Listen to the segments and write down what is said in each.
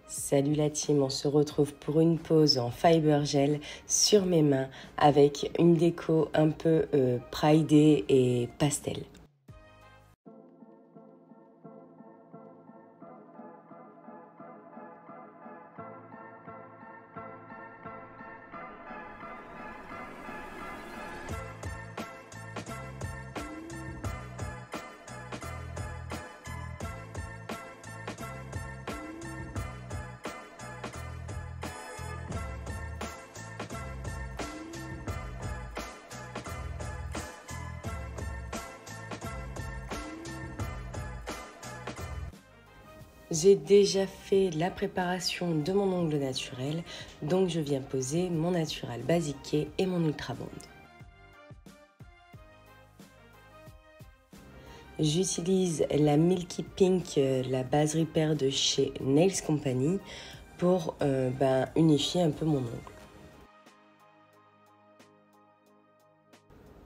Salut la team, on se retrouve pour une pause en fiber gel sur mes mains avec une déco un peu Pride et pastel. J'ai déjà fait la préparation de mon ongle naturel, donc je viens poser mon Natural Basic et mon Ultra Bond. J'utilise la Milky Pink, la base repair de chez Nails Company pour unifier un peu mon ongle.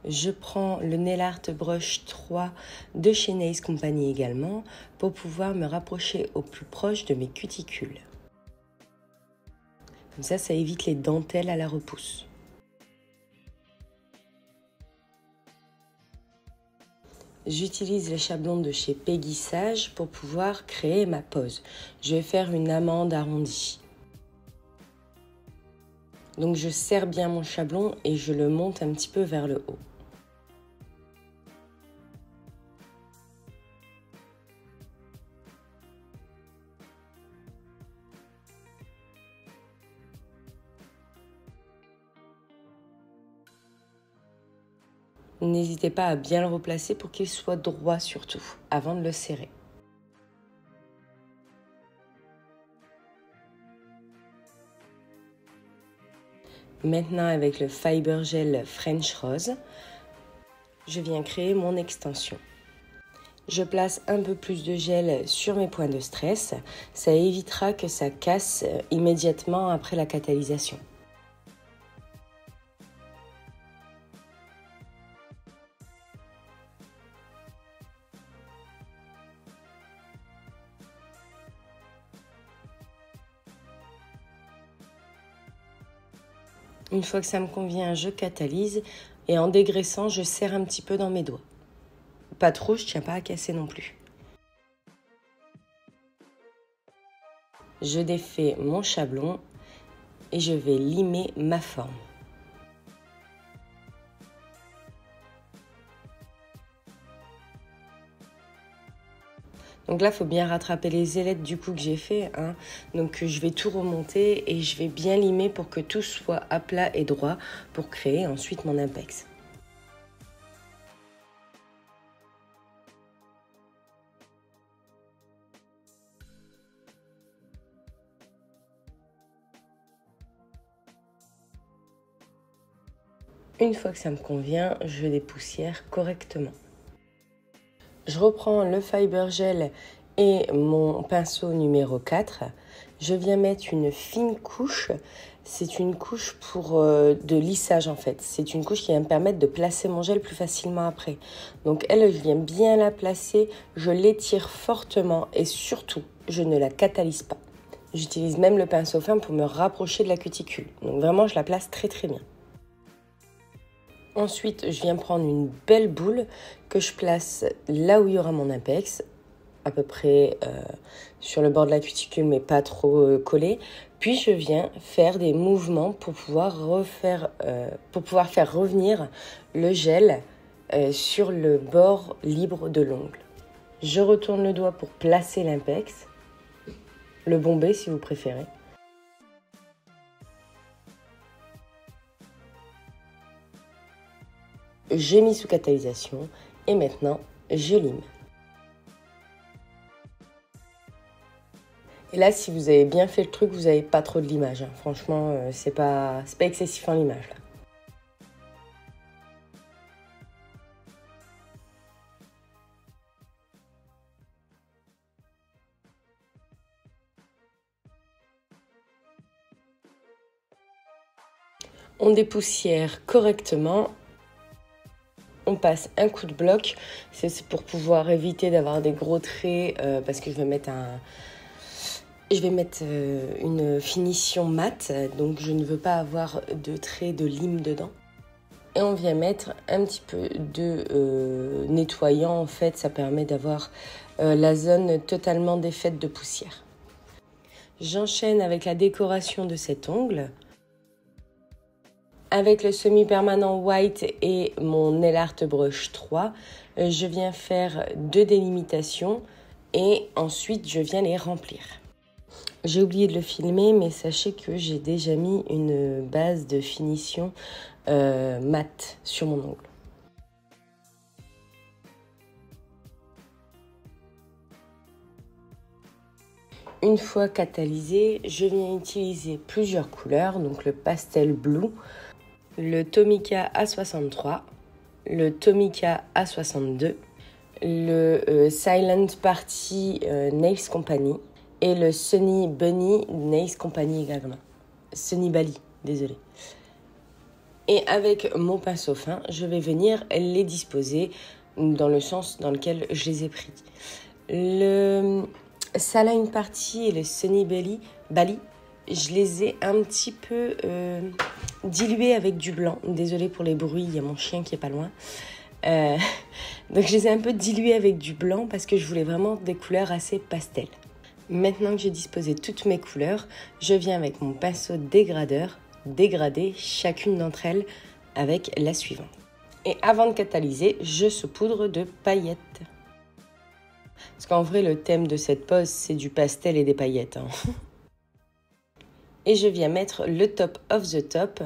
Je prends le Nail Art Brush 3 de chez Nails Company également pour pouvoir me rapprocher au plus proche de mes cuticules. Comme ça évite les dentelles à la repousse. J'utilise les chablons de chez Peggy Sage pour pouvoir créer ma pose. Je vais faire une amande arrondie. Donc je serre bien mon chablon et je le monte un petit peu vers le haut. N'hésitez pas à bien le replacer pour qu'il soit droit surtout, avant de le serrer. Maintenant avec le Fiber Gel French Rose, je viens créer mon extension. Je place un peu plus de gel sur mes points de stress, ça évitera que ça casse immédiatement après la catalysation. Une fois que ça me convient, je catalyse et en dégraissant, je serre un petit peu dans mes doigts. Pas trop, je ne tiens pas à casser non plus. Je défais mon chablon et je vais limer ma forme. Donc là, il faut bien rattraper les ailettes du coup que j'ai fait. Donc je vais tout remonter et je vais bien limer pour que tout soit à plat et droit pour créer ensuite mon impex. Une fois que ça me convient, je dépoussière correctement. Je reprends le Fiber Gel et mon pinceau numéro 4. Je viens mettre une fine couche. C'est une couche de lissage en fait. C'est une couche qui va me permettre de placer mon gel plus facilement après. Donc elle, je viens bien la placer. Je l'étire fortement et surtout, je ne la catalyse pas. J'utilise même le pinceau fin pour me rapprocher de la cuticule. Donc vraiment, je la place très très bien. Ensuite, je viens prendre une belle boule que je place là où il y aura mon impex, à peu près sur le bord de la cuticule, mais pas trop collé. Puis je viens faire des mouvements pour pouvoir faire revenir le gel sur le bord libre de l'ongle. Je retourne le doigt pour placer l'impex, le bomber si vous préférez. J'ai mis sous catalysation et maintenant je lime. Et là, si vous avez bien fait le truc, vous n'avez pas trop de limage. Franchement, c'est pas excessif en limage là. On dépoussière correctement. On passe un coup de bloc, c'est pour pouvoir éviter d'avoir des gros traits parce que je vais mettre Je vais mettre une finition mat, donc je ne veux pas avoir de traits de lime dedans. Et on vient mettre un petit peu de nettoyant, en fait, ça permet d'avoir la zone totalement défaite de poussière. J'enchaîne avec la décoration de cet ongle. Avec le semi-permanent white et mon nail art brush 3, je viens faire 2 délimitations et ensuite je viens les remplir. J'ai oublié de le filmer, mais sachez que j'ai déjà mis une base de finition mat sur mon ongle. Une fois catalysé, je viens utiliser plusieurs couleurs, donc le pastel blue, le Tomica A63, le Tomica A62, le Silent Party Nails Company et le Sunny Bunny Nails Company également. Sunny Bali, désolé. Et avec mon pinceau fin, je vais venir les disposer dans le sens dans lequel je les ai pris. Le Silent Party et le Sunny Bali, je les ai un petit peu dilués avec du blanc. Désolée pour les bruits, il y a mon chien qui est pas loin. Donc je les ai un peu dilués avec du blanc parce que je voulais vraiment des couleurs assez pastel. Maintenant que j'ai disposé toutes mes couleurs, je viens avec mon pinceau dégradeur dégrader chacune d'entre elles avec la suivante. Et avant de catalyser, je saupoudre de paillettes. Parce qu'en vrai, le thème de cette pose, c'est du pastel et des paillettes. Et je viens mettre le top of the top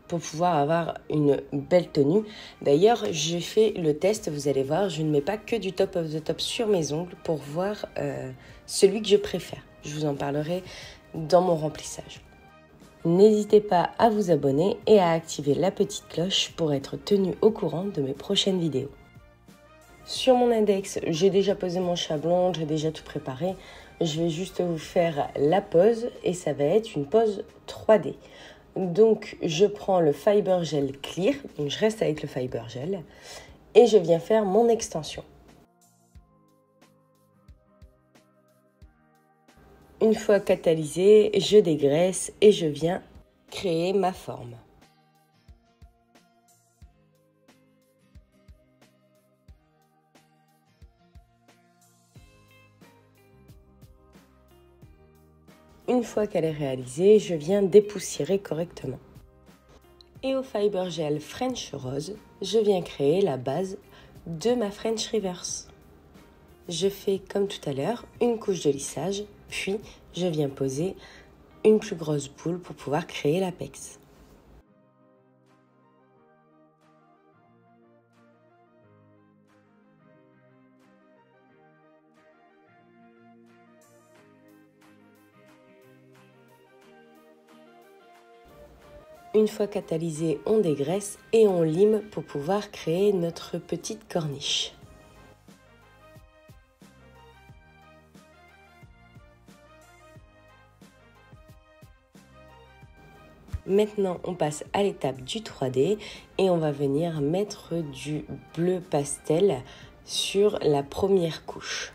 pour pouvoir avoir une belle tenue. D'ailleurs, j'ai fait le test, vous allez voir, je ne mets pas que du top of the top sur mes ongles pour voir celui que je préfère. Je vous en parlerai dans mon remplissage. N'hésitez pas à vous abonner et à activer la petite cloche pour être tenu au courant de mes prochaines vidéos. Sur mon index, j'ai déjà posé mon chablon, j'ai déjà tout préparé. Je vais juste vous faire la pose et ça va être une pose 3D. Donc, je prends le Fiber Gel Clear, donc je reste avec le Fiber Gel, et je viens faire mon extension. Une fois catalysé, je dégraisse et je viens créer ma forme. Une fois qu'elle est réalisée, je viens dépoussiérer correctement. Et au Fiber Gel French Rose, je viens créer la base de ma French Reverse. Je fais comme tout à l'heure une couche de lissage, puis je viens poser une plus grosse boule pour pouvoir créer l'apex. Une fois catalysé, on dégraisse et on lime pour pouvoir créer notre petite corniche. Maintenant, on passe à l'étape du 3D et on va venir mettre du bleu pastel sur la première couche.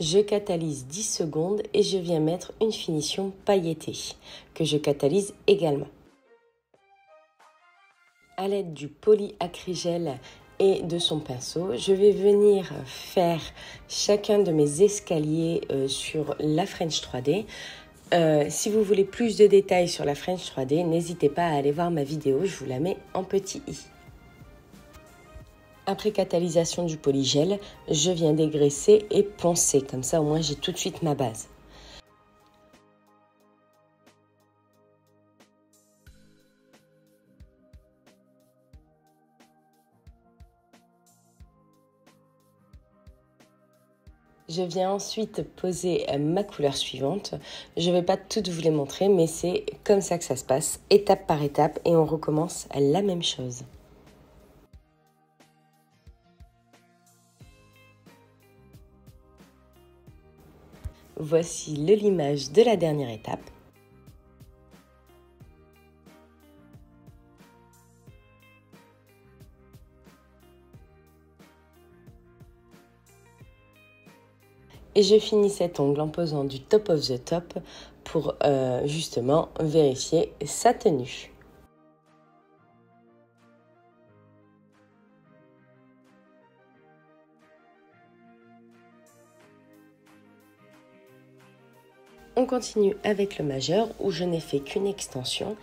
Je catalyse 10 secondes et je viens mettre une finition pailletée que je catalyse également. À l'aide du polyacrygel et de son pinceau, je vais venir faire chacun de mes escaliers sur la French 3D. Si vous voulez plus de détails sur la French 3D, n'hésitez pas à aller voir ma vidéo, je vous la mets en petit i. Après catalysation du polygel, je viens dégraisser et poncer, comme ça au moins j'ai tout de suite ma base. Je viens ensuite poser ma couleur suivante. Je ne vais pas toutes vous les montrer, mais c'est comme ça que ça se passe, étape par étape, et on recommence la même chose. Voici le limage de la dernière étape. Et je finis cet ongle en posant du top of the top pour justement vérifier sa tenue. On continue avec le majeur où je n'ai fait qu'une extension.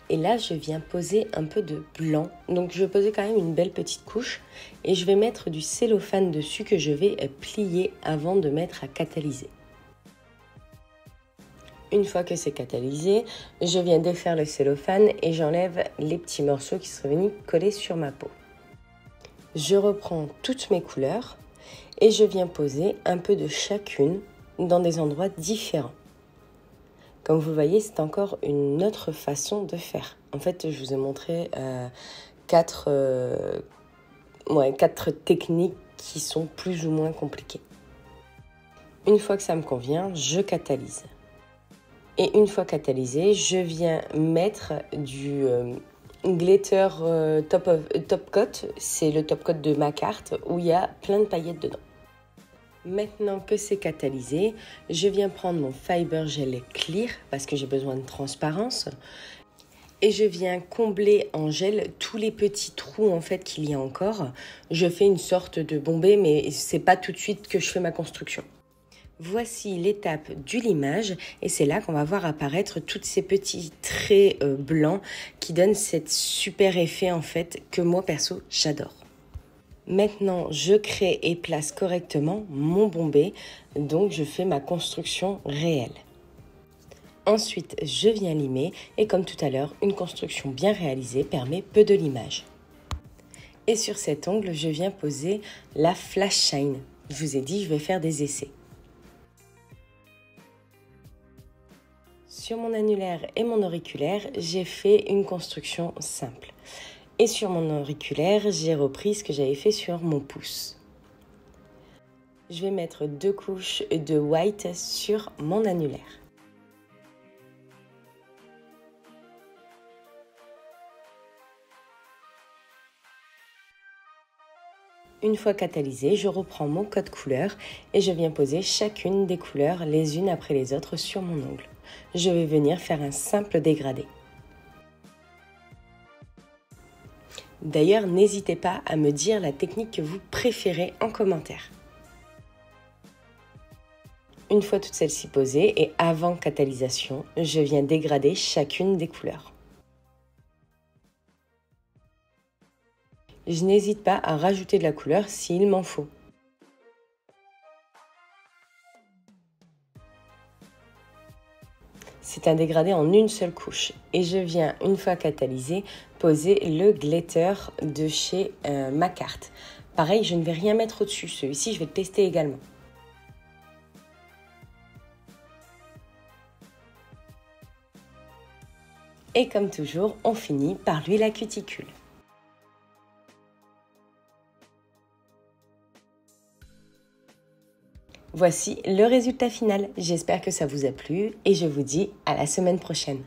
Et là, je viens poser un peu de blanc. Donc, je vais poser quand même une belle petite couche. Et je vais mettre du cellophane dessus que je vais plier avant de mettre à catalyser. Une fois que c'est catalysé, je viens défaire le cellophane et j'enlève les petits morceaux qui seraient venus coller sur ma peau. Je reprends toutes mes couleurs et je viens poser un peu de chacune dans des endroits différents. Comme vous voyez, c'est encore une autre façon de faire. En fait, je vous ai montré quatre techniques qui sont plus ou moins compliquées. Une fois que ça me convient, je catalyse. Et une fois catalysé, je viens mettre du glitter top coat. C'est le top coat de ma carte où il y a plein de paillettes dedans. Maintenant que c'est catalysé, je viens prendre mon Fiber Gel Clear parce que j'ai besoin de transparence. Et je viens combler en gel tous les petits trous en fait qu'il y a encore. Je fais une sorte de bombée, mais c'est pas tout de suite que je fais ma construction. Voici l'étape du limage et c'est là qu'on va voir apparaître tous ces petits traits blancs qui donnent cet super effet en fait que moi perso j'adore. Maintenant, je crée et place correctement mon bombé, donc je fais ma construction réelle. Ensuite, je viens limer et comme tout à l'heure, une construction bien réalisée permet peu de limage. Et sur cet ongle, je viens poser la Flash Shine. Je vous ai dit, je vais faire des essais. Sur mon annulaire et mon auriculaire, j'ai fait une construction simple. Et sur mon auriculaire, j'ai repris ce que j'avais fait sur mon pouce. Je vais mettre 2 couches de white sur mon annulaire. Une fois catalysé, je reprends mon code couleur et je viens poser chacune des couleurs les unes après les autres sur mon ongle. Je vais venir faire un simple dégradé. D'ailleurs, n'hésitez pas à me dire la technique que vous préférez en commentaire. Une fois toutes celles-ci posées et avant catalysation, je viens dégrader chacune des couleurs. Je n'hésite pas à rajouter de la couleur s'il m'en faut. C'est un dégradé en une seule couche. Et je viens, une fois catalysé, poser le glitter de chez ma carte. Pareil, je ne vais rien mettre au-dessus. Celui-ci, je vais le tester également. Et comme toujours, on finit par l'huile à cuticule. Voici le résultat final. J'espère que ça vous a plu et je vous dis à la semaine prochaine.